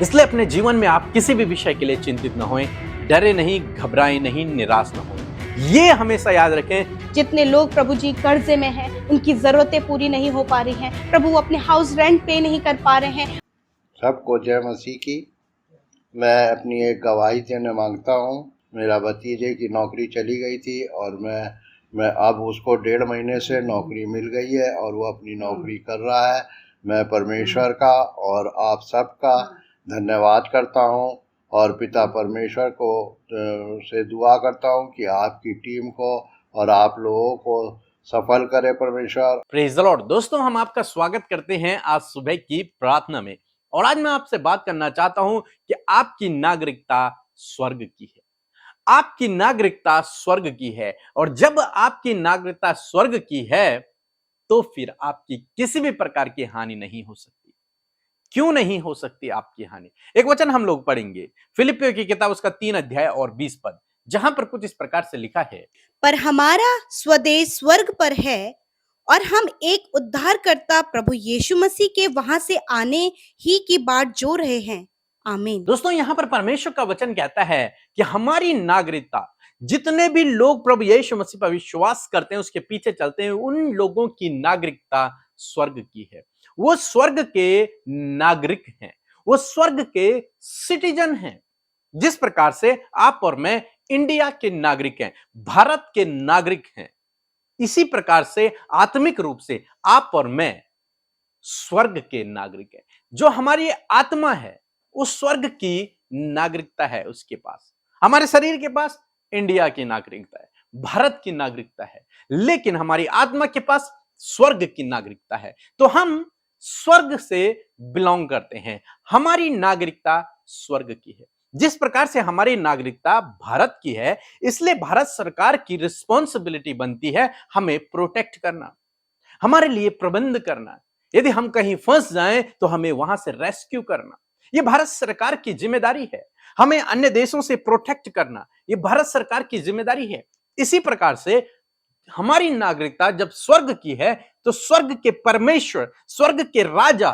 इसलिए अपने जीवन में आप किसी भी विषय के लिए चिंतित न होएं, डरे नहीं, घबराएं नहीं, निराश न हों। ये हमेशा याद रखें। जितने लोग प्रभु जी कर्जे में हैं, उनकी जरूरतें पूरी नहीं हो पा रही हैं, प्रभु वो अपने हाउस रेंट पे नहीं कर पा रहे हैं। सबको जय मसीह की। मैं अपनी एक गवाही देने मांगता हूँ। मेरा भतीजे की नौकरी चली गई थी और मैं अब उसको 1.5 महीने से नौकरी मिल गई है और वो अपनी नौकरी कर रहा है। मैं परमेश्वर का और आप सबका धन्यवाद करता हूँ और पिता परमेश्वर को से दुआ करता हूँ कि आपकी टीम को और आप लोगों को सफल करे परमेश्वर। Praise the Lord. दोस्तों, हम आपका स्वागत करते हैं आज सुबह की प्रार्थना में। और आज मैं आपसे बात करना चाहता हूं कि आपकी नागरिकता स्वर्ग की है। आपकी नागरिकता स्वर्ग की है, और जब आपकी नागरिकता स्वर्ग की है तो फिर आपकी किसी भी प्रकार की हानि नहीं हो सकती। क्यों नहीं हो सकती आपकी हानि? एक वचन हम लोग पढ़ेंगे, फिलिपियों की किताब उसका 3 अध्याय और 20 पद, जहां पर कुछ इस प्रकार से लिखा है। पर हमारा स्वदेश स्वर्ग पर है और हम एक उद्धारकर्ता प्रभु यीशु मसीह के वहां से आने ही की बाट जो रहे हैं। आमीन। दोस्तों, यहां पर परमेश्वर का वचन कहता है कि हमारी नागरिकता, जितने भी लोग प्रभु यीशु मसीह पर विश्वास करते हैं, उसके पीछे चलते हैं, उन लोगों की नागरिकता स्वर्ग की है। वो स्वर्ग के नागरिक हैं, वो स्वर्ग के सिटीजन हैं। जिस प्रकार से आप और मैं इंडिया के नागरिक हैं, भारत के नागरिक हैं, इसी प्रकार से आत्मिक रूप से आप और मैं स्वर्ग के नागरिक हैं। जो हमारी आत्मा है, उस स्वर्ग की नागरिकता है उसके पास। हमारे शरीर के पास इंडिया की नागरिकता है, भारत की नागरिकता है, लेकिन हमारी आत्मा के पास स्वर्ग की नागरिकता है। तो हम स्वर्ग से बिलोंग करते हैं, हमारी नागरिकता स्वर्ग की है। जिस प्रकार से हमारी नागरिकता भारत की है, इसलिए भारत सरकार की रिस्पॉन्सिबिलिटी बनती है हमें प्रोटेक्ट करना, हमारे लिए प्रबंध करना। यदि हम कहीं फंस जाएं तो हमें वहां से रेस्क्यू करना, यह भारत सरकार की जिम्मेदारी है। हमें अन्य देशों से प्रोटेक्ट करना, यह भारत सरकार की जिम्मेदारी है। इसी प्रकार से हमारी नागरिकता जब स्वर्ग की है, तो स्वर्ग के परमेश्वर, स्वर्ग के राजा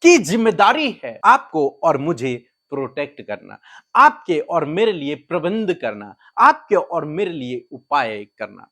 की जिम्मेदारी है आपको और मुझे प्रोटेक्ट करना, आपके और मेरे लिए प्रबंध करना, आपके और मेरे लिए उपाय करना,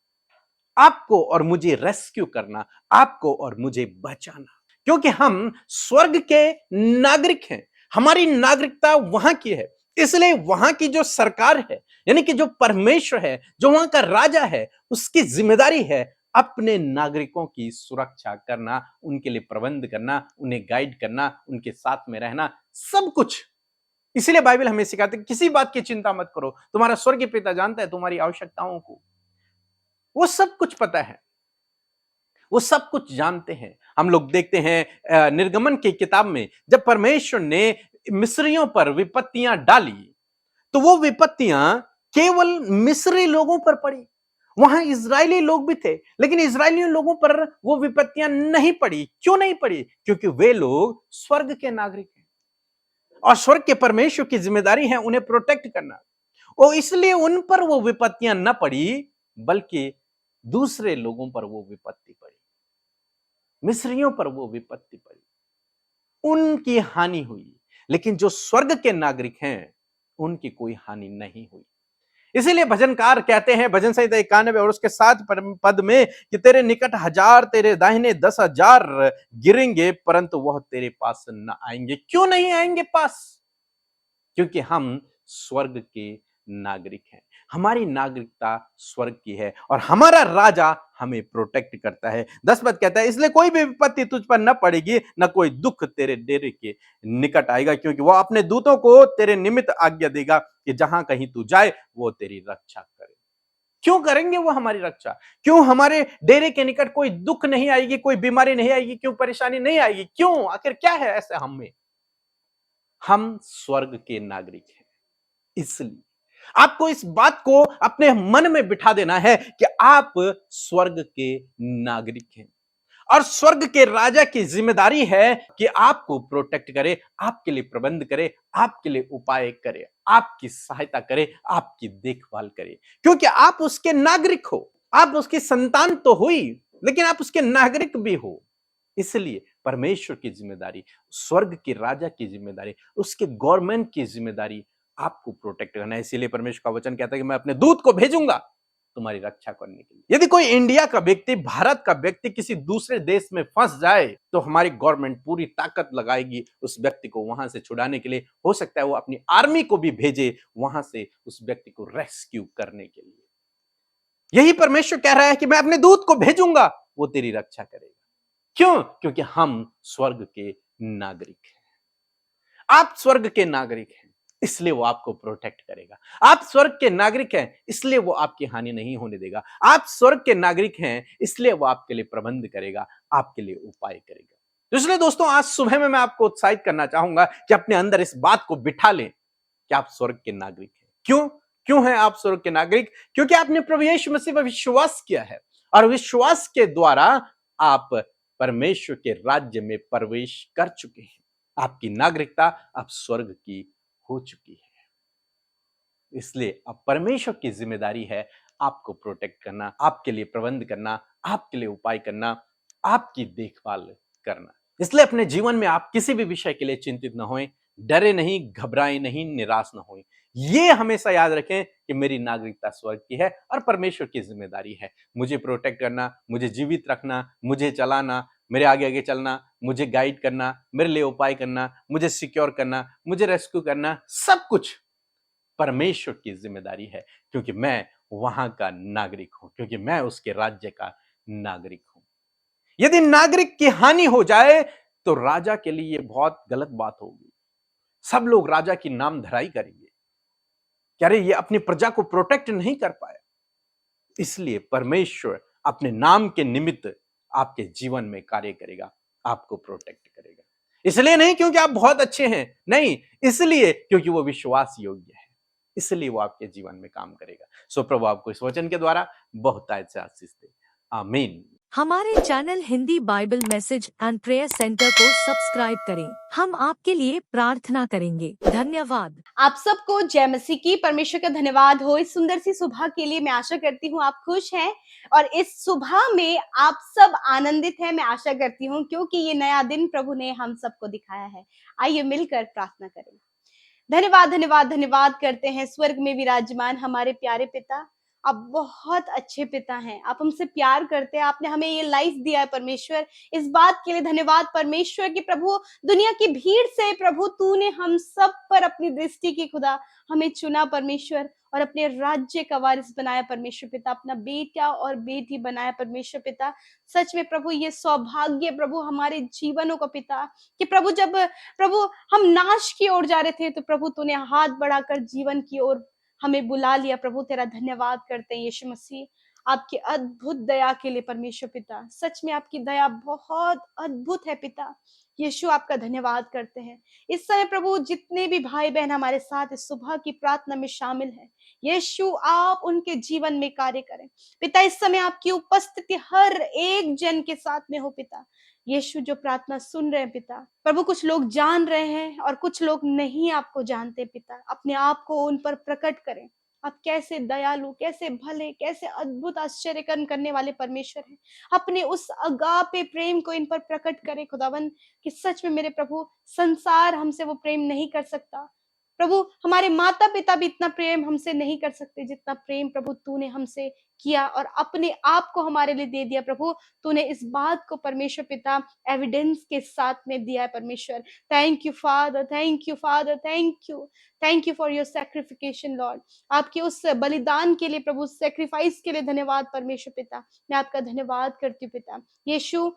आपको और मुझे रेस्क्यू करना, आपको और मुझे बचाना। क्योंकि हम स्वर्ग के नागरिक हैं, हमारी नागरिकता वहां की है। इसलिए वहां की जो सरकार है, यानी कि जो परमेश्वर है, जो वहां का राजा है, उसकी जिम्मेदारी है अपने नागरिकों की सुरक्षा करना, उनके लिए प्रबंध करना, उन्हें गाइड करना, उनके साथ में रहना, सब कुछ। इसलिए बाइबल हमें सिखाती है किसी बात की चिंता मत करो, तुम्हारा स्वर्गीय पिता जानता है तुम्हारी आवश्यकताओं को, वो सब कुछ पता है, वो सब कुछ जानते हैं। हम लोग देखते हैं निर्गमन की किताब में, जब परमेश्वर ने मिस्रियों पर विपत्तियां डाली, तो वो विपत्तियां केवल मिस्री लोगों पर पड़ी। वहां इजरायली लोग भी थे, लेकिन इजरायली लोगों पर वो विपत्तियां नहीं पड़ी। क्यों नहीं पड़ी? क्योंकि वे लोग स्वर्ग के नागरिक हैं और स्वर्ग के परमेश्वर की जिम्मेदारी है उन्हें प्रोटेक्ट करना। और इसलिए उन पर वो विपत्तियां न पड़ी, बल्कि दूसरे लोगों पर वो विपत्ति पड़ी, मिस्रियों पर वो विपत्ति पड़ी, उनकी हानि हुई। लेकिन जो स्वर्ग के नागरिक हैं, उनकी कोई हानि नहीं हुई। इसीलिए भजनकार कहते हैं, भजन संहिता 91 और उसके 7 पद में, कि तेरे निकट 1000, तेरे दाहिने 10,000 गिरेंगे, परंतु वह तेरे पास न आएंगे। क्यों नहीं आएंगे पास? क्योंकि हम स्वर्ग के नागरिक हैं, हमारी नागरिकता स्वर्ग की है और हमारा राजा हमें प्रोटेक्ट करता है। 10 पद कहता है, इसलिए कोई भी विपत्ति तुझ पर न पड़ेगी, न कोई दुख तेरे डेरे के निकट आएगा, क्योंकि वह अपने दूतों को तेरे निमित्त आज्ञा देगा कि जहां कहीं तू जाए वो तेरी रक्षा करे। क्यों करेंगे वो हमारी रक्षा? क्यों हमारे डेरे के निकट कोई दुख नहीं आएगी, कोई बीमारी नहीं आएगी, क्यों परेशानी नहीं आएगी? क्यों? आखिर क्या है ऐसा हमें? हम स्वर्ग के नागरिक हैं। इसलिए आपको इस बात को अपने मन में बिठा देना है कि आप स्वर्ग के नागरिक हैं और स्वर्ग के राजा की जिम्मेदारी है कि आपको प्रोटेक्ट करे, आपके लिए प्रबंध करे, आपके लिए उपाय करे, आपकी सहायता करे, आपकी देखभाल करे। क्योंकि आप उसके नागरिक हो, आप उसकी संतान तो हुई, लेकिन आप उसके नागरिक भी हो। इसलिए परमेश्वर की जिम्मेदारी, स्वर्ग के राजा की जिम्मेदारी, उसके गवर्नमेंट की जिम्मेदारी आपको प्रोटेक्ट करना है। इसीलिए परमेश्वर का वचन कहता है कि मैं अपने दूत को भेजूंगा तुम्हारी रक्षा करने के लिए। यदि कोई इंडिया का व्यक्ति, भारत का व्यक्ति किसी दूसरे देश में फंस जाए तो हमारी गवर्नमेंट पूरी ताकत लगाएगी उस व्यक्ति को वहां से छुड़ाने के लिए। हो सकता है वो अपनी आर्मी को भी भेजे वहां से उस व्यक्ति को रेस्क्यू करने के लिए। यही परमेश्वर कह रहा है कि मैं अपने दूत को भेजूंगा, वो तेरी रक्षा करेगा। क्यों? क्योंकि हम स्वर्ग के नागरिक हैं। आप स्वर्ग के नागरिक हैं, इसलिए वो आपको प्रोटेक्ट करेगा। आप स्वर्ग के नागरिक हैं, इसलिए वो आपकी हानि नहीं होने देगा। आप स्वर्ग के नागरिक हैं, इसलिए वो आपके लिए प्रबंध करेगा, आपके लिए उपाय करेगा। तो इसलिए दोस्तों, आज सुबह में मैं आपको उत्साहित करना चाहूंगा कि अपने अंदर इस बात को बिठा लें कि आप स्वर्ग के नागरिक हैं। क्यों हैं आप स्वर्ग के नागरिक? क्योंकि आपने प्रभु यीशु मसीह पर विश्वास किया है और विश्वास के द्वारा आप परमेश्वर के राज्य में प्रवेश कर चुके हैं। आपकी नागरिकता अब स्वर्ग की हो चुकी है। इसलिए अब परमेश्वर की जिम्मेदारी है आपको प्रोटेक्ट करना, आपके लिए प्रबंध करना, आपके लिए उपाय करना, आपकी देखभाल करना। इसलिए अपने जीवन में आप किसी भी विषय के लिए चिंतित न होएं, डरे नहीं, घबराएं नहीं, निराश न होएं। ये हमेशा याद रखें कि मेरी नागरिकता स्वर्ग की है और परमेश्वर की जिम्मेदारी है मुझे प्रोटेक्ट करना, मुझे जीवित रखना, मुझे चलाना, मेरे आगे आगे चलना, मुझे गाइड करना, मेरे लिए उपाय करना, मुझे सिक्योर करना, मुझे रेस्क्यू करना, सब कुछ परमेश्वर की जिम्मेदारी है। क्योंकि मैं वहां का नागरिक हूं, क्योंकि मैं उसके राज्य का नागरिक हूं। यदि नागरिक की हानि हो जाए तो राजा के लिए यह बहुत गलत बात होगी। सब लोग राजा की नाम धराई करेंगे, क्या रे ये अपनी प्रजा को प्रोटेक्ट नहीं कर पाया। इसलिए परमेश्वर अपने नाम के निमित्त आपके जीवन में कार्य करेगा, आपको प्रोटेक्ट करेगा। इसलिए नहीं क्योंकि आप बहुत अच्छे हैं, नहीं, इसलिए क्योंकि वो विश्वास योग्य है, इसलिए वो आपके जीवन में काम करेगा। सो प्रभु आपको इस वचन के द्वारा बहुतायत से आशीष दे। आमीन। हमारे channel Hindi Bible message and prayer centre को सब्सक्राइब करें। हम आपके लिए प्रार्थना करेंगे। धन्यवाद। आप सबको जय मसीह की। परमेश्वर का धन्यवाद हो इस सुंदर सी सुबह के लिए। मैं आशा करती हूँ आप खुश हैं और इस सुबह में आप सब आनंदित हैं। मैं आशा करती हूँ क्योंकि ये नया दिन प्रभु ने हम सबको दिखाया है। आइए मिलकर प्रार्थना करें। धन्यवाद धन्यवाद धन्यवाद करते हैं स्वर्ग में विराजमान हमारे प्यारे पिता। आप बहुत अच्छे पिता हैं, आप हमसे प्यार करते हैं, आपने हमें ये लाइफ दिया है परमेश्वर। इस बात के लिए धन्यवाद परमेश्वर कि प्रभु दुनिया की भीड़ से प्रभु तूने हम सब पर अपनी दृष्टि की खुदा हमें चुना परमेश्वर और अपने राज्य का वारिस बनाया परमेश्वर पिता, अपना बेटा और बेटी बनाया परमेश्वर पिता। सच में प्रभु ये सौभाग्य प्रभु हमारे जीवनों का पिता कि प्रभु जब प्रभु हम नाश की ओर जा रहे थे तो प्रभु तूने हाथ बढ़ाकर जीवन की ओर हमें बुला लिया। प्रभु तेरा धन्यवाद करते हैं यीशु मसीह आपकी अद्भुत दया के लिए परमेश्वर पिता। सच में आपकी दया बहुत अद्भुत है पिता। यीशु आपका धन्यवाद करते हैं। इस समय प्रभु जितने भी भाई बहन हमारे साथ इस सुबह की प्रार्थना में शामिल हैं, यीशु आप उनके जीवन में कार्य करें पिता। इस समय आपकी उपस्थिति हर एक जन के साथ में हो पिता। यीशु जो प्रार्थना सुन रहे हैं पिता, प्रभु कुछ लोग जान रहे हैं और कुछ लोग नहीं आपको जानते पिता। अपने आप को उन पर प्रकट करें। आप कैसे दयालु, कैसे भले, कैसे अद्भुत आश्चर्य कर्म करने वाले परमेश्वर हैं। अपने उस अगापे प्रेम को इन पर प्रकट करें खुदावन कि सच में मेरे प्रभु संसार हमसे वो प्रेम नहीं कर सकता। प्रभु हमारे माता पिता भी इतना प्रेम हमसे नहीं कर सकते जितना प्रेम प्रभु तूने हमसे किया और अपने आप को हमारे लिए दे दिया। प्रभु तूने इस बात को परमेश्वर पिता एविडेंस के साथ में दिया है परमेश्वर। Thank you father, thank you father, thank you for your sacrification lord. आपके उस बलिदान के लिए प्रभु, सैक्रिफाइस के लिए धन्यवाद परमेश्वर पिता। मैं आपका धन्यवाद करती हूँ पिता। यीशु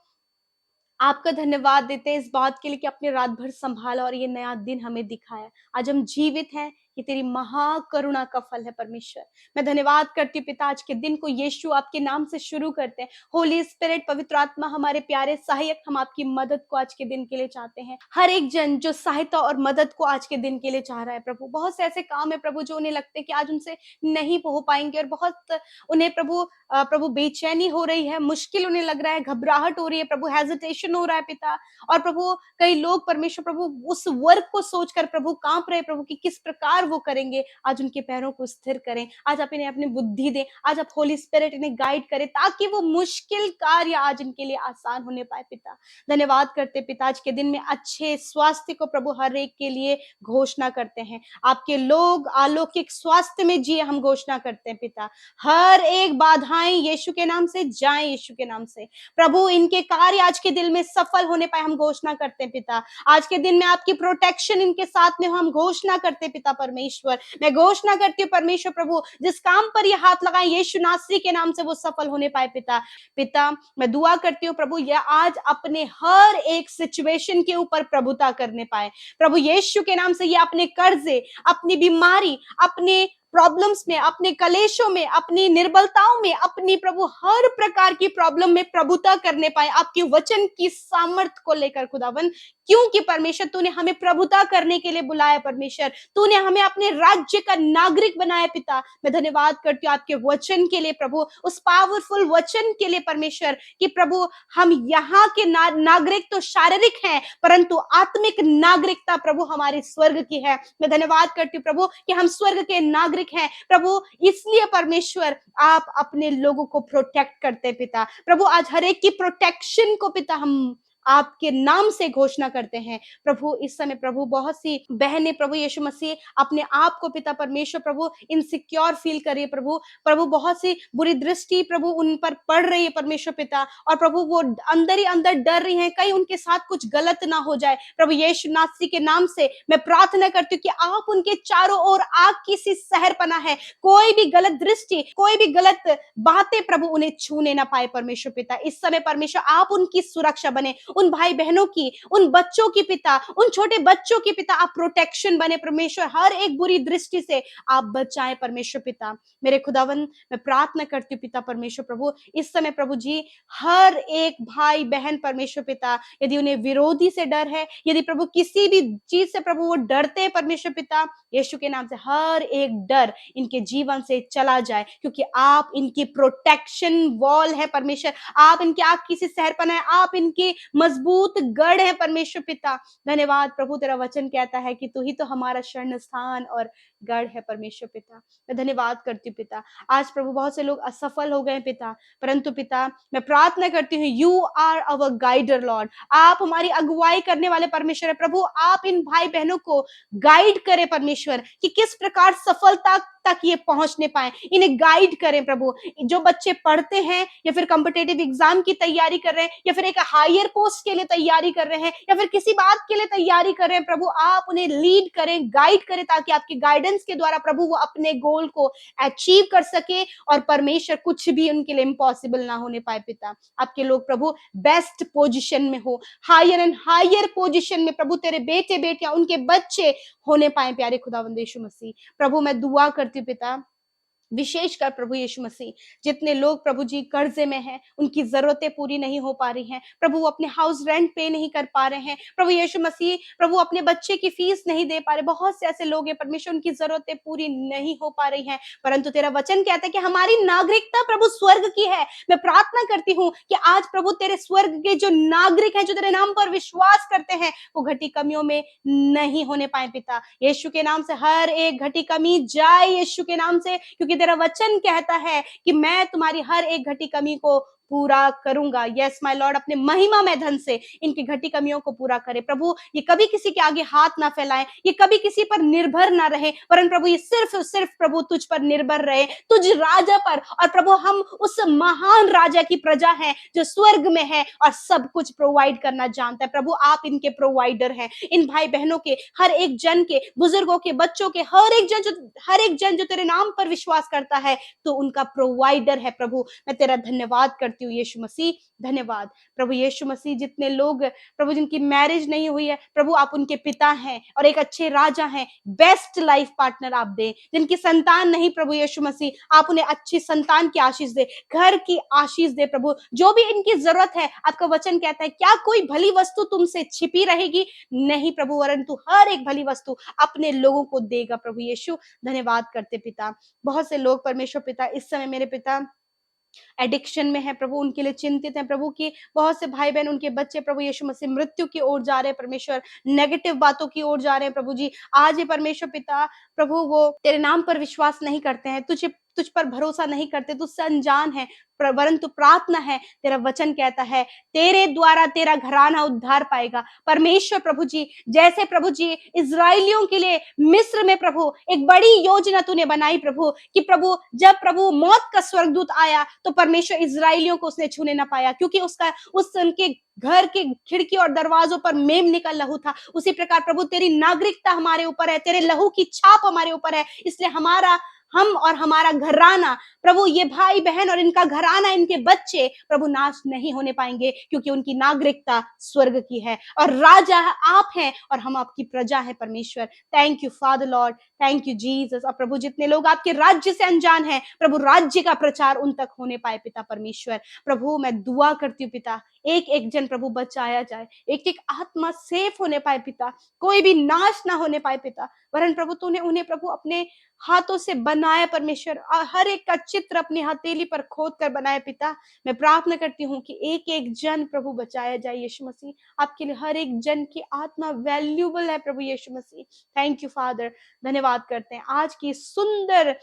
आपका धन्यवाद देते हैं इस बात के लिए कि आपने रात भर संभाला और ये नया दिन हमें दिखाया। आज हम जीवित हैं, ये तेरी महाकरुणा का फल है परमेश्वर। मैं धन्यवाद करती हूँ पिता। आज के दिन को यीशु आपके नाम से शुरू करते हैं। होली स्पिरिट, पवित्र आत्मा, हमारे प्यारे सहायक, हम आपकी मदद को आज के दिन के लिए चाहते हैं। हर एक जन जो सहायता और मदद को आज के दिन के लिए चाह रहा है प्रभु, बहुत से ऐसे काम है प्रभु जो उन्हें लगते हैं कि आज उनसे नहीं हो पाएंगे और बहुत उन्हें प्रभु बेचैनी हो रही है, मुश्किल उन्हें लग रहा है, घबराहट हो रही है प्रभु, हेजिटेशन हो रहा है पिता। और प्रभु कई लोग परमेश्वर प्रभु उस वर्क को सोचकर प्रभु कांप रहे प्रभु कि किस प्रकार चमत्कार वो करेंगे। आज उनके पैरों को स्थिर करें, आज आप इन्हें अपनी बुद्धि दें, आज आप होली स्पिरिट इन्हें गाइड करें ताकि वो मुश्किल कार्य आज इनके लिए आसान होने पाए। पिता धन्यवाद करते पिता, आज के दिन में अच्छे स्वास्थ्य को प्रभु हर एक के लिए घोषणा करते हैं। आपके लोग अलौकिक स्वास्थ्य में जिए, हम घोषणा करते हैं पिता। हर एक बाधाएं यीशु के नाम से जाएं, यीशु के नाम से प्रभु इनके कार्य आज के दिन में सफल होने पाए, हम घोषणा करते हैं पिता। आज के दिन में आपकी प्रोटेक्शन इनके साथ में हो, हम घोषणा करते हैं पिता परमेश्वर। मैं घोषणा करती हूँ परमेश्वर प्रभु, जिस काम पर ये हाथ लगाए यीशु नासरी के नाम से वो सफल होने पाए पिता। पिता मैं दुआ करती हूँ प्रभु, यह आज अपने हर एक सिचुएशन के ऊपर प्रभुता करने पाए प्रभु यीशु के नाम से। ये अपने कर्जे, अपनी बीमारी, अपने प्रॉब्लम्स में, अपने कलेशों में, अपनी निर्बलताओं में, अपनी प्रभु हर प्रकार की प्रॉब्लम में प्रभुता करने पाए आपके वचन की सामर्थ्य को लेकर खुदावन। क्योंकि परमेश्वर तूने हमें प्रभुता करने के लिए बुलाया परमेश्वर, तूने हमें अपने राज्य का नागरिक बनाया पिता। मैं धन्यवाद करती हूँ आपके वचन के लिए प्रभु, उस पावरफुल वचन के लिए परमेश्वर कि प्रभु हम यहाँ के नागरिक तो शारीरिक हैं, परंतु आत्मिक नागरिकता प्रभु हमारी स्वर्ग की है। मैं धन्यवाद करती हूँ प्रभु कि हम स्वर्ग के नागरिक हैं प्रभु, इसलिए परमेश्वर आप अपने लोगों को प्रोटेक्ट करते हैं पिता। प्रभु आज हर एक की प्रोटेक्शन को पिता हम आपके नाम से घोषणा करते हैं प्रभु। इस समय प्रभु बहुत सी बहनें प्रभु यीशु मसीह अपने आप को पिता परमेश्वर प्रभु इनसिक्योर फील कर रही है प्रभु। प्रभु बहुत सी बुरी दृष्टि प्रभु उन पर पड़ रही है परमेश्वर पिता, और प्रभु वो अंदर ही अंदर डर रही हैं कहीं उनके साथ कुछ गलत ना हो जाए। प्रभु यीशु नासरी के नाम से मैं प्रार्थना करती हूँ कि आप उनके चारों ओर आग की सी सहर पना है, कोई भी गलत दृष्टि, कोई भी गलत बातें प्रभु उन्हें छूने ना पाए परमेश्वर पिता। इस समय परमेश्वर आप उनकी सुरक्षा बने, उन भाई बहनों की, उन बच्चों की पिता, उन छोटे बच्चों की पिता आप प्रोटेक्शन बने परमेश्वर, हर एक बुरी दृष्टि से आप बचाएं परमेश्वर पिता। मेरे खुदावन मैं प्रार्थना करती हूँ पिता परमेश्वर प्रभु, इस समय प्रभु जी हर एक भाई बहन परमेश्वर पिता, यदि उन्हें विरोधी से डर है, यदि प्रभु किसी भी चीज से प्रभु वो डरते हैं परमेश्वर पिता, यीशु के नाम से हर एक डर इनके जीवन से चला जाए, क्योंकि आप इनकी प्रोटेक्शन वॉल है परमेश्वर। आप इनकी आग की सी सहर पना है, आप इनकी मजबूत गढ़ है परमेश्वर पिता। धन्यवाद प्रभु, तेरा वचन कहता है कि तू ही तो हमारा शरण स्थान और गढ़ है परमेश्वर पिता। मैं धन्यवाद करती हूँ पिता। आज प्रभु बहुत से लोग असफल हो गए पिता, परंतु पिता मैं प्रार्थना करती हूँ you are our guider lord, आप हमारी अगुवाई करने वाले परमेश्वर है प्रभु। आप इन भाई बहनों को गाइड करें परमेश्वर कि किस प्रकार सफलता तक ये पहुंचने पाए, इन्हें गाइड करें प्रभु। जो बच्चे पढ़ते हैं या फिर कॉम्पिटिटिव एग्जाम की तैयारी कर रहे हैं या फिर एक हायर पोस्ट के लिए तैयारी कर रहे हैं या फिर किसी बात के लिए तैयारी कर रहे हैं प्रभु, आप उन्हें लीड करें, गाइड करें, ताकि आपके गाइडेंस के द्वारा प्रभु वो अपने गोल को अचीव कर सके और परमेश्वर कुछ भी उनके लिए इम्पॉसिबल ना होने पाए पिता। आपके लोग प्रभु बेस्ट पोजीशन में हो, हायर एंड हायर पोजीशन में प्रभु तेरे बेटे बेटियां, उनके बच्चे होने पाए प्यारे खुदावंद यीशु मसीह। प्रभु मैं दुआ करती हूँ पिता, विशेषकर प्रभु यीशु मसीह जितने लोग प्रभु जी कर्जे में हैं, उनकी जरूरतें पूरी नहीं हो पा रही हैं प्रभु, वो अपने हाउस रेंट पे नहीं कर पा रहे हैं प्रभु यीशु मसीह, प्रभु अपने बच्चे की फीस नहीं दे पा रहे, बहुत से ऐसे लोग हैं परमेश्वर उनकी जरूरतें पूरी नहीं हो पा रही हैं, परंतु तेरा वचन कहता है कि हमारी नागरिकता प्रभु स्वर्ग की है। मैं प्रार्थना करती हूँ कि आज प्रभु तेरे स्वर्ग के जो नागरिक हैं, जो तेरे नाम पर विश्वास करते हैं, वो घटी कमियों में नहीं होने पाए पिता। यीशु के नाम से हर एक घटी कमी जाए यीशु के नाम से, क्योंकि तेरा वचन कहता है कि मैं तुम्हारी हर एक घटी कमी को पूरा करूंगा। यस माय लॉर्ड, अपने महिमा में धन से इनकी घटी कमियों को पूरा करे प्रभु। ये कभी किसी के आगे हाथ ना फैलाएं, ये कभी किसी पर निर्भर ना रहे, वरन प्रभु ये सिर्फ प्रभु तुझ पर निर्भर रहे, तुझ राजा पर। और प्रभु हम उस महान राजा की प्रजा हैं जो स्वर्ग में है और सब कुछ प्रोवाइड करना जानता है प्रभु। आप इनके प्रोवाइडर हैं, इन भाई बहनों के, हर एक जन के, बुजुर्गों के, बच्चों के, हर एक जन जो तेरे नाम पर विश्वास करता है तो उनका प्रोवाइडर है प्रभु। मैं तेरा धन्यवाद करती हूँ यीशु मसीह, धन्यवाद प्रभु यीशु मसीह। जितने लोग प्रभु जिनकी मैरिज नहीं हुई है प्रभु, आप उनके पिता हैं और एक अच्छे राजा हैं, बेस्ट लाइफ पार्टनर आप दे। जिनकी संतान नहीं प्रभु यीशु मसीह, आप उन्हें अच्छी संतान की आशीष दे, घर की आशीष दे प्रभु। जो भी इनकी जरूरत है, आपका वचन कहता है क्या कोई भली वस्तु तुमसे छिपी रहेगी? नहीं प्रभु, वरन तू हर एक भली वस्तु अपने लोगों को देगा प्रभु यीशु। धन्यवाद करते पिता। बहुत से लोग परमेश्वर पिता इस समय मेरे पिता एडिक्शन में है प्रभु, उनके लिए चिंतित है प्रभु की बहुत से भाई बहन, उनके बच्चे प्रभु यीशु मसीह मृत्यु की ओर जा रहे हैं परमेश्वर, नेगेटिव बातों की ओर जा रहे हैं प्रभु जी। आज ये परमेश्वर पिता प्रभु वो तेरे नाम पर विश्वास नहीं करते हैं, तुझ पर भरोसा नहीं करते, तुझसे अनजान है, परंतु प्रार्थना है, तेरा वचन कहता है तेरे द्वारा तेरा घराना उद्धार पाएगा परमेश्वर प्रभु जी। जैसे प्रभु जी इजराइलियों के लिए मिस्र में प्रभु एक बड़ी योजना तूने बनाई प्रभु, कि प्रभु जब प्रभु मौत का स्वर्गदूत आया तो परमेश्वर इजराइलियों को उसने छूने ना पाया, क्योंकि उनके घर के खिड़की और दरवाजों पर मेमने का लहू था। उसी प्रकार प्रभु तेरी नागरिकता हमारे ऊपर है, तेरे लहू की छाप हमारे ऊपर है, इसलिए हम और हमारा घराना प्रभु, ये भाई बहन और इनका घराना, इनके बच्चे प्रभु नाश नहीं होने पाएंगे, क्योंकि उनकी नागरिकता स्वर्ग की है और राजा आप हैं और हम आपकी प्रजा है परमेश्वर। Thank you father Lord, thank you Jesus. और प्रभु जितने लोग आपके राज्य से अनजान हैं प्रभु, राज्य का प्रचार उन तक होने पाए पिता परमेश्वर। प्रभु मैं दुआ करती हूँ पिता, एक एक जन प्रभु बचाया जाए, एक एक आत्मा सेफ होने पाए पिता, कोई भी नाश ना होने पाए पिता, वरन प्रभु तूने उन्हें प्रभु अपने हाथों से बनाया परमेश्वर, हर एक का चित्र अपनी हथेली पर खोद कर बनाया पिता। मैं प्रार्थना करती हूँ कि एक एक जन प्रभु बचाया जाए यीशु मसीह, आपके लिए हर एक जन की आत्मा वैल्यूबल है प्रभु यीशु मसीह। थैंक यू फादर, धन्यवाद करते हैं आज की सुंदर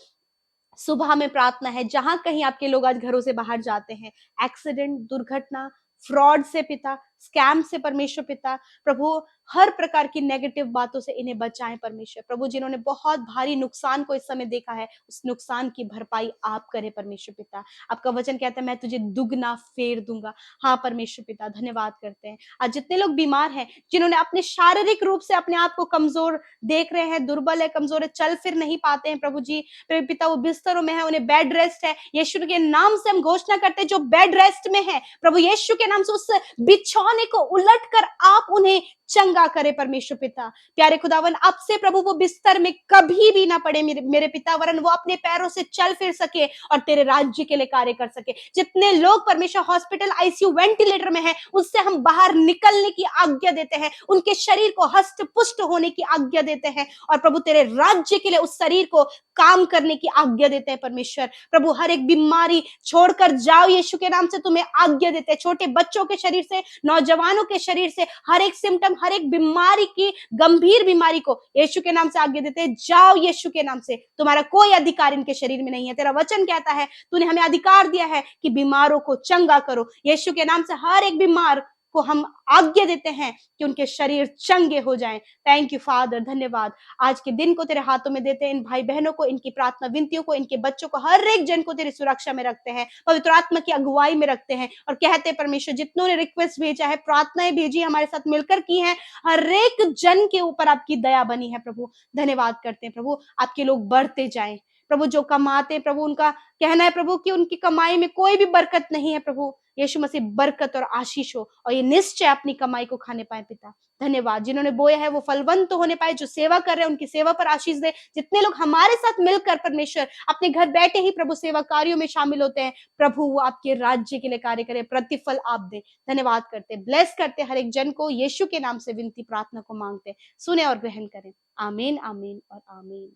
सुबह में प्रार्थना है, जहां कहीं आपके लोग आज घरों से बाहर जाते हैं, एक्सीडेंट, दुर्घटना, फ्रॉड से पिता, स्कैम से परमेश्वर पिता, प्रभु हर प्रकार की नेगेटिव बातों से इन्हें बचाएं परमेश्वर। प्रभु जिन्होंने बहुत भारी नुकसान को इस समय देखा है, उस नुकसान की भरपाई आप करें परमेश्वर पिता। आपका वचन कहता है मैं तुझे दुगना फेर दूंगा। हाँ परमेश्वर पिता, धन्यवाद करते हैं आज जितने लोग बीमार हैं, जिन्होंने अपने शारीरिक रूप से अपने आप को कमजोर देख रहे हैं, दुर्बल है, कमजोर है, चल फिर नहीं पाते हैं प्रभु जी पिता, वो बिस्तरों में है, उन्हें बेड रेस्ट है, यीशु के नाम से हम घोषणा करते हैं जो बेड रेस्ट में है प्रभु यीशु के नाम से उस बिछौने को उलट कर आप उन्हें चंगा करे परमेश्वर पिता। प्यारे खुदावन, अब से प्रभु वो बिस्तर में कभी भी ना पड़े मेरे पिता, वरन वो अपने पैरों से चल फिर सके और तेरे राज्य के लिए कार्य कर सके। जितने लोग परमेश्वर हॉस्पिटल आईसीयू वेंटिलेटर में हैं, उससे हम बाहर निकलने की आज्ञा देते हैं, उनके शरीर को हष्ट पुष्ट होने की आज्ञा देते हैं और प्रभु तेरे राज्य के लिए उस शरीर को काम करने की आज्ञा देते हैं परमेश्वर। प्रभु हर एक बीमारी छोड़कर जाओ यीशु के नाम से, तुम्हें आज्ञा देते हैं। छोटे बच्चों के शरीर से, नौजवानों के शरीर से हर एक सिम्टम, हर एक बीमारी की, गंभीर बीमारी को यीशु के नाम से आज्ञा देते हैं, जाओ यीशु के नाम से, तुम्हारा कोई अधिकार इनके शरीर में नहीं है। तेरा वचन कहता है तूने हमें अधिकार दिया है कि बीमारों को चंगा करो। यीशु के नाम से हर एक बीमार को हम आज्ञा देते हैं कि उनके शरीर चंगे हो जाएं। थैंक यू फादर, धन्यवाद। आज के दिन को तेरे हाथों में देते हैं, इन भाई बहनों को, इनकी प्रार्थना विनतियों को, इनके बच्चों को, हर एक जन को तेरी सुरक्षा में रखते हैं, पवित्र आत्मा की अगुवाई में रखते हैं और कहते हैं परमेश्वर जितनों ने रिक्वेस्ट भेजा है, प्रार्थनाएं भेजी हमारे साथ मिलकर की हैं, हर एक जन के ऊपर आपकी दया बनी है प्रभु। धन्यवाद करते हैं प्रभु, आपके लोग बढ़ते जाएं प्रभु, जो कमाते हैं प्रभु, उनका कहना है प्रभु कि उनकी कमाई में कोई भी बरकत नहीं है प्रभु। यीशु मसीह बरकत और आशीष हो और ये निश्चय अपनी कमाई को खाने पाए पिता। धन्यवाद, जिन्होंने बोया है वो फलवंत होने पाए, जो सेवा कर रहे हैं उनकी सेवा पर आशीष दे। जितने लोग हमारे साथ मिलकर परमेश्वर अपने घर बैठे ही प्रभु सेवा कार्यों में शामिल होते हैं, प्रभु वो आपके राज्य के लिए कार्य करे, प्रतिफल आप दे। धन्यवाद करते, ब्लेस करते हर एक जन को, यीशु के नाम से विनती प्रार्थना को मांगते, सुने और ग्रहण करें। आमीन, आमीन और आमीन।